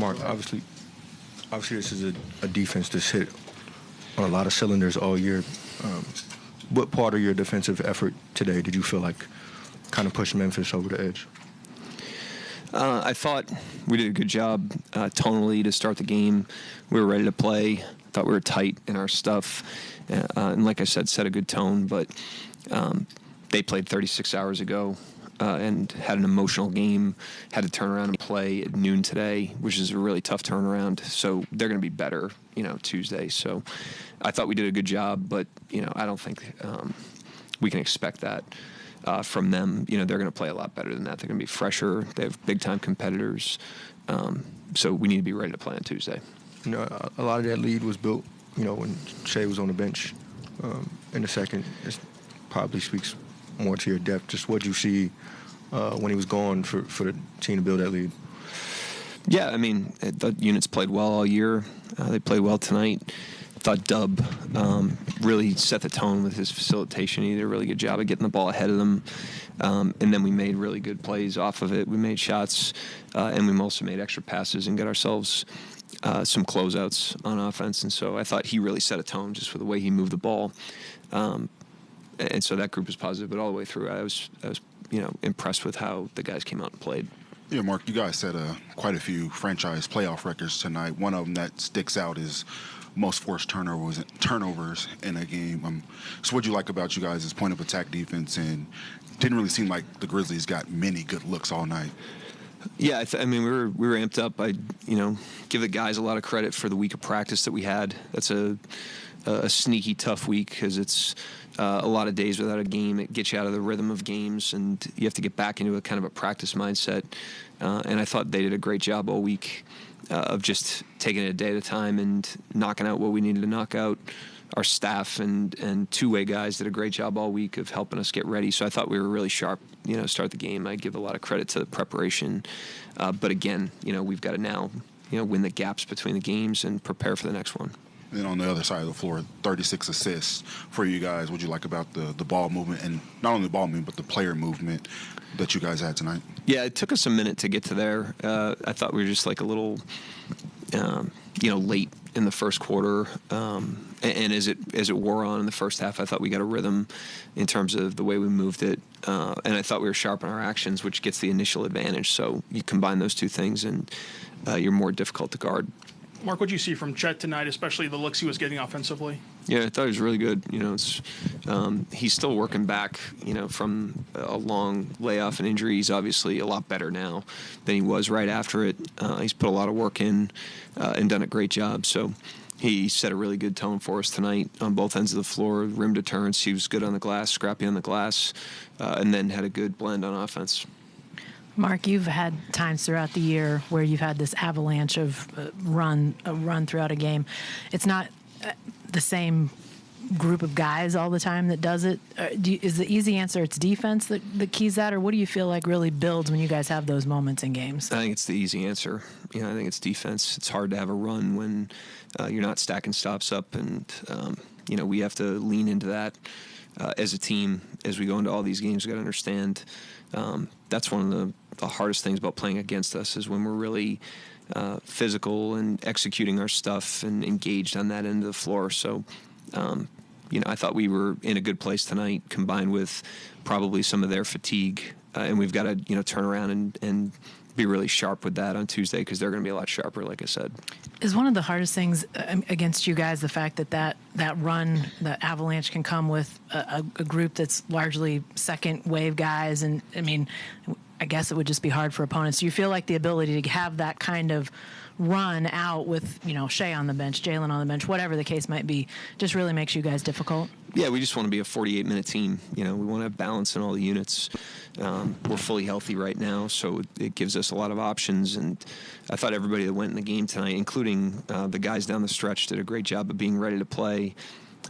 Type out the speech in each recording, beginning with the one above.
Mark, obviously this is a defense that's hit on a lot of cylinders all year. What part of your defensive effort today did you feel like kind of pushed Memphis over the edge? I thought we did a good job tonally to start the game. We were ready to play. Thought we were tight in our stuff. And like I said, set a good tone. But they played 36 hours ago and had an emotional game, had to turn around and play at noon today, which is a really tough turnaround. So they're going to be better, Tuesday. So I thought we did a good job, but, I don't think we can expect that. From them, they're going to play a lot better than that. They're going to be fresher. They have big-time competitors. So we need to be ready to play on Tuesday. A lot of that lead was built, when Shea was on the bench in the second. It probably speaks more to your depth. Just what you see when he was gone for the team to build that lead. Yeah, the units played well all year. They played well tonight. I thought Dub really set the tone with his facilitation. He did a really good job of getting the ball ahead of them. And then we made really good plays off of it. We made shots, and we also made extra passes and got ourselves some closeouts on offense. And so I thought he really set a tone just for the way he moved the ball. And so that group was positive, but all the way through, I was impressed with how the guys came out and played. Yeah, Mark, you guys set quite a few franchise playoff records tonight. One of them that sticks out is most forced turnovers in a game. So what do you like about you guys' point of attack defense? And didn't really seem like the Grizzlies got many good looks all night. Yeah, we were amped up. I give the guys a lot of credit for the week of practice that we had. That's a sneaky tough week because it's a lot of days without a game. It gets you out of the rhythm of games, and you have to get back into a kind of a practice mindset. And I thought they did a great job all week of just taking it a day at a time and knocking out what we needed to knock out. Our staff and two-way guys did a great job all week of helping us get ready. So I thought we were really sharp, start the game. I give a lot of credit to the preparation. But again, we've got to now, win the gaps between the games and prepare for the next one. And on the other side of the floor, 36 assists for you guys. What do you like about the ball movement, and not only the ball movement, but the player movement that you guys had tonight? Yeah, it took us a minute to get to there. I thought we were just like a little, late in the first quarter. And as it wore on in the first half, I thought we got a rhythm in terms of the way we moved it. And I thought we were sharp in our actions, which gets the initial advantage. So you combine those two things, and you're more difficult to guard. Mark, what did you see from Chet tonight, especially the looks he was getting offensively? Yeah, I thought he was really good. He's still working back, from a long layoff and injury. He's obviously a lot better now than he was right after it. He's put a lot of work in and done a great job. So he set a really good tone for us tonight on both ends of the floor. Rim deterrence, he was good on the glass, scrappy on the glass, and then had a good blend on offense. Mark, you've had times throughout the year where you've had this avalanche of run throughout a game. It's not the same group of guys all the time that does it. Is the easy answer it's defense that keys that, or what do you feel like really builds when you guys have those moments in games? I think it's the easy answer. I think it's defense. It's hard to have a run when you're not stacking stops up, and we have to lean into that as a team as we go into all these games. We've got to understand that's one of the hardest things about playing against us is when we're really physical and executing our stuff and engaged on that end of the floor. So, I thought we were in a good place tonight, combined with probably some of their fatigue, and we've got to turn around and be really sharp with that on Tuesday because they're going to be a lot sharper, like I said. Is one of the hardest things against you guys the fact that run, the avalanche can come with a group that's largely second wave guys, and I guess it would just be hard for opponents. Do you feel like the ability to have that kind of run out with, Shea on the bench, Jalen on the bench, whatever the case might be, just really makes you guys difficult? Yeah, we just want to be a 48-minute team. We want to have balance in all the units. We're fully healthy right now, so it gives us a lot of options. And I thought everybody that went in the game tonight, including the guys down the stretch, did a great job of being ready to play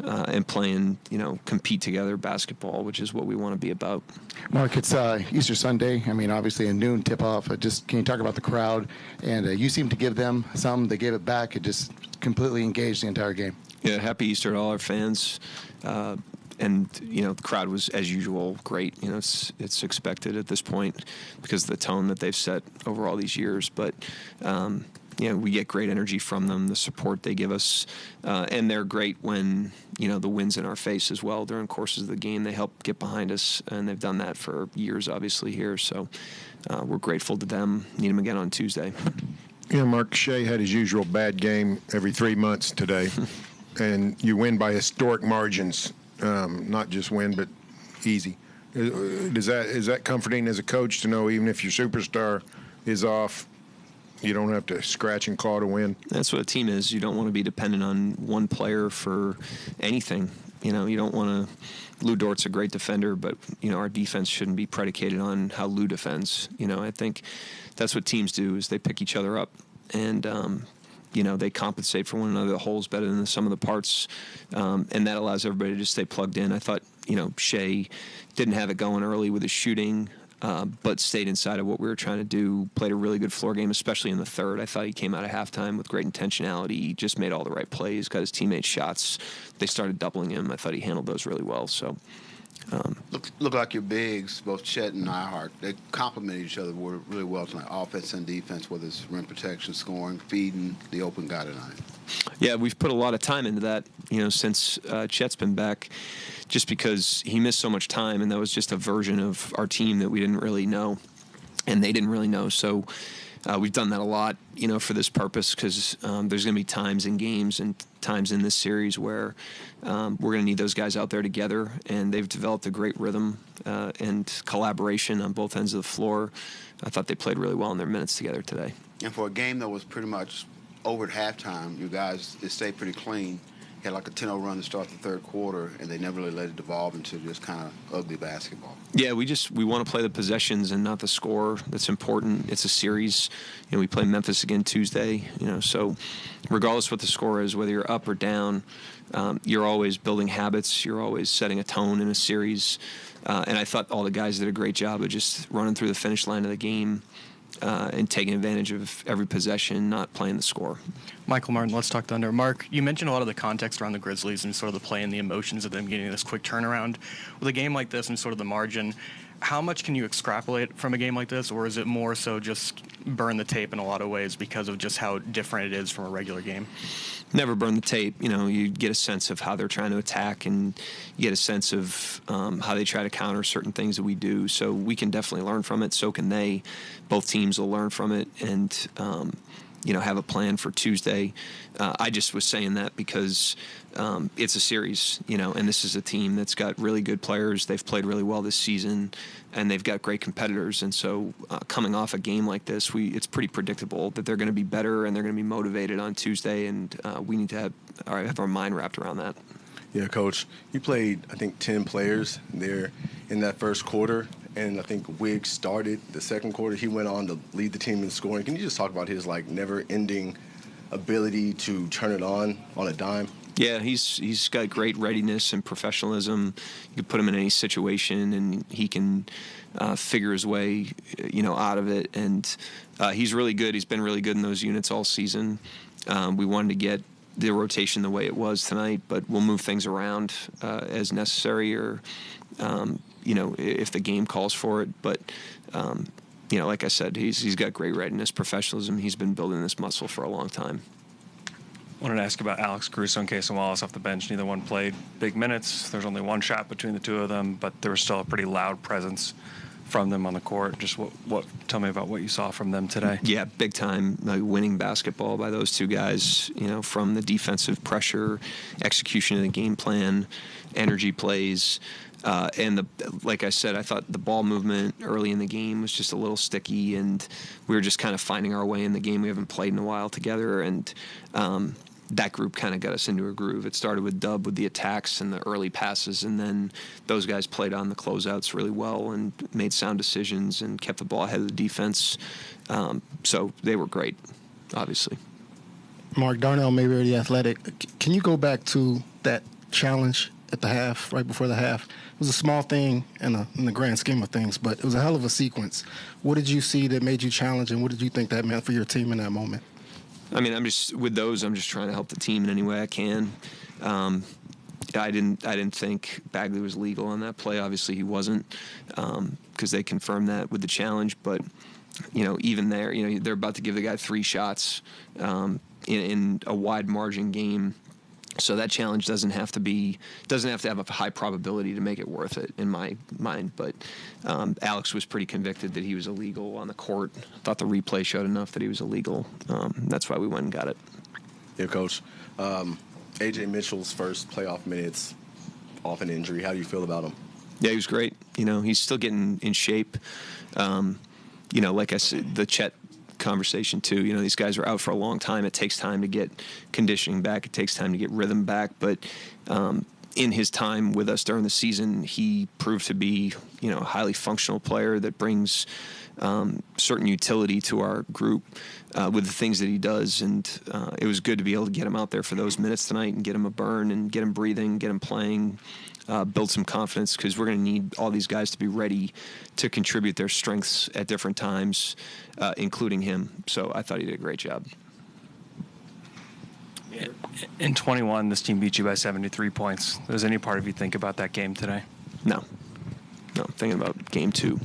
and playing, compete together basketball, which is what we want to be about. Mark, it's Easter Sunday. Obviously a noon tip-off. Can you talk about the crowd? And you seem to give them some. They gave it back. It just completely engaged the entire game. Yeah, happy Easter to all our fans. And, the crowd was, as usual, great. It's expected at this point because of the tone that they've set over all these years. But, we get great energy from them, the support they give us, and they're great when, the wind's in our face as well during courses of the game. They help get behind us, and they've done that for years, obviously, here. So we're grateful to them. Need them again on Tuesday. Mark, Shea had his usual bad game every 3 months today, and you win by historic margins, not just win, but easy. Is that comforting as a coach to know even if your superstar is off, you don't have to scratch and claw to win? That's what a team is. You don't want to be dependent on one player for anything. You don't want to. Lou Dort's a great defender, but our defense shouldn't be predicated on how Lou defends. I think that's what teams do, is they pick each other up, and they compensate for one another. The whole's better than the sum of the parts, and that allows everybody to just stay plugged in. I thought Shea didn't have it going early with his shooting, but stayed inside of what we were trying to do. Played a really good floor game, especially in the third. I thought he came out of halftime with great intentionality. He just made all the right plays, got his teammates shots. They started doubling him. I thought he handled those really well. So, look like your bigs, both Chet and Nyhart. They complemented each other really well tonight, offense and defense, whether it's rim protection, scoring, feeding the open guy tonight. Yeah, we've put a lot of time into that, since Chet's been back, just because he missed so much time, and that was just a version of our team that we didn't really know, and they didn't really know. So we've done that a lot, for this purpose, because there's going to be times in games and times in this series where we're going to need those guys out there together, and they've developed a great rhythm and collaboration on both ends of the floor. I thought they played really well in their minutes together today. And for a game that was pretty much over at halftime, you guys, it stayed pretty clean. Had like a 10-0 run to start the third quarter, and they never really let it devolve into just kind of ugly basketball. Yeah, we want to play the possessions and not the score. That's important. It's a series. We play Memphis again Tuesday. So regardless what the score is, whether you're up or down, you're always building habits. You're always setting a tone in a series. And I thought all the guys did a great job of just running through the finish line of the game. And taking advantage of every possession, not playing the score. Michael Martin, let's talk Thunder. Mark, you mentioned a lot of the context around the Grizzlies and sort of the play and the emotions of them getting this quick turnaround. With a game like this and sort of the margin, how much can you extrapolate from a game like this, or is it more so just burn the tape in a lot of ways because of just how different it is from a regular game? Never burn the tape. You get a sense of how they're trying to attack, and you get a sense of how they try to counter certain things that we do. So we can definitely learn from it. So can they. Both teams will learn from it and, have a plan for Tuesday. I just was saying that because it's a series, and this is a team that's got really good players. They've played really well this season, and they've got great competitors. And so coming off a game like this, it's pretty predictable that they're going to be better and they're going to be motivated on Tuesday, and we need to have our mind wrapped around that. Yeah, Coach, you played, I think, 10 players there in that first quarter, and I think Wiggs started the second quarter. He went on to lead the team in scoring. Can you just talk about his, never-ending ability to turn it on a dime? Yeah, he's got great readiness and professionalism. You can put him in any situation, and he can figure his way, out of it. And he's really good. He's been really good in those units all season. We wanted to get the rotation the way it was tonight, but we'll move things around as necessary, or if the game calls for it. But like I said, he's got great readiness, professionalism. He's been building this muscle for a long time. I wanted to ask about Alex Caruso and Casey Wallace off the bench. Neither one played big minutes. There's only one shot between the two of them, but there was still a pretty loud presence from them on the court. Just tell me about what you saw from them today. Yeah, big time winning basketball by those two guys, from the defensive pressure, execution of the game plan, energy plays. And like I said, I thought the ball movement early in the game was just a little sticky, and we were just kind of finding our way in the game. We haven't played in a while together, and that group kind of got us into a groove. It started with Dub with the attacks and the early passes, and then those guys played on the closeouts really well and made sound decisions and kept the ball ahead of the defense. So they were great, obviously. Mark, Darnell Mayberry, The Athletic. Can you go back to that challenge at the half, right before the half? It was a small thing in the grand scheme of things, but it was a hell of a sequence. What did you see that made you challenge, and what did you think that meant for your team in that moment? I mean, I'm just trying to help the team in any way I can. I didn't think Bagley was legal on that play. Obviously, he wasn't, because they confirmed that with the challenge. But even there, they're about to give the guy 3 shots in a wide margin game. So that challenge doesn't have to have a high probability to make it worth it in my mind. But Alex was pretty convicted that he was illegal on the court. I thought the replay showed enough that he was illegal. That's why we went and got it. Yeah, Coach. A.J. Mitchell's first playoff minutes off an injury. How do you feel about him? Yeah, he was great. He's still getting in shape. Like I said, the Chet conversation too. These guys are out for a long time. It takes time to get conditioning back. It takes time to get rhythm back. But in his time with us during the season, he proved to be, a highly functional player that brings certain utility to our group with the things that he does. And it was good to be able to get him out there for those minutes tonight and get him a burn and get him breathing, get him playing, build some confidence, because we're going to need all these guys to be ready to contribute their strengths at different times, including him. So I thought he did a great job. In 21, this team beat you by 73 points. Does any part of you think about that game today? No, I'm thinking about game 2.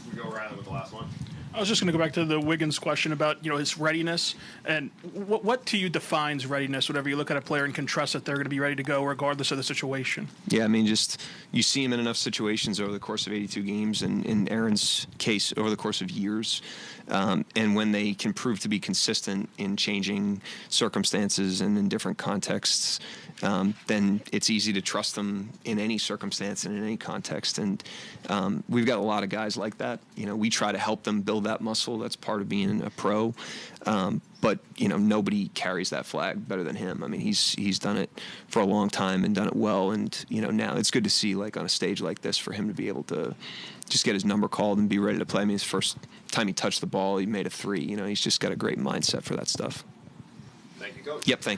We go Riley with the last one. I was just going to go back to the Wiggins question about his readiness, and what to you defines readiness? Whenever you look at a player and can trust that they're going to be ready to go regardless of the situation. Yeah, just you see him in enough situations over the course of 82 games, and in Aaron's case, over the course of years. And when they can prove to be consistent in changing circumstances and in different contexts, then it's easy to trust them in any circumstance and in any context. And we've got a lot of guys like that. We try to help them build that muscle. That's part of being a pro. But nobody carries that flag better than him. He's done it for a long time and done it well. And now it's good to see, like, on a stage like this, for him to be able to just get his number called and be ready to play. His first time he touched the ball, he made a 3. He's just got a great mindset for that stuff. Thank you, Coach. Yep, thank you.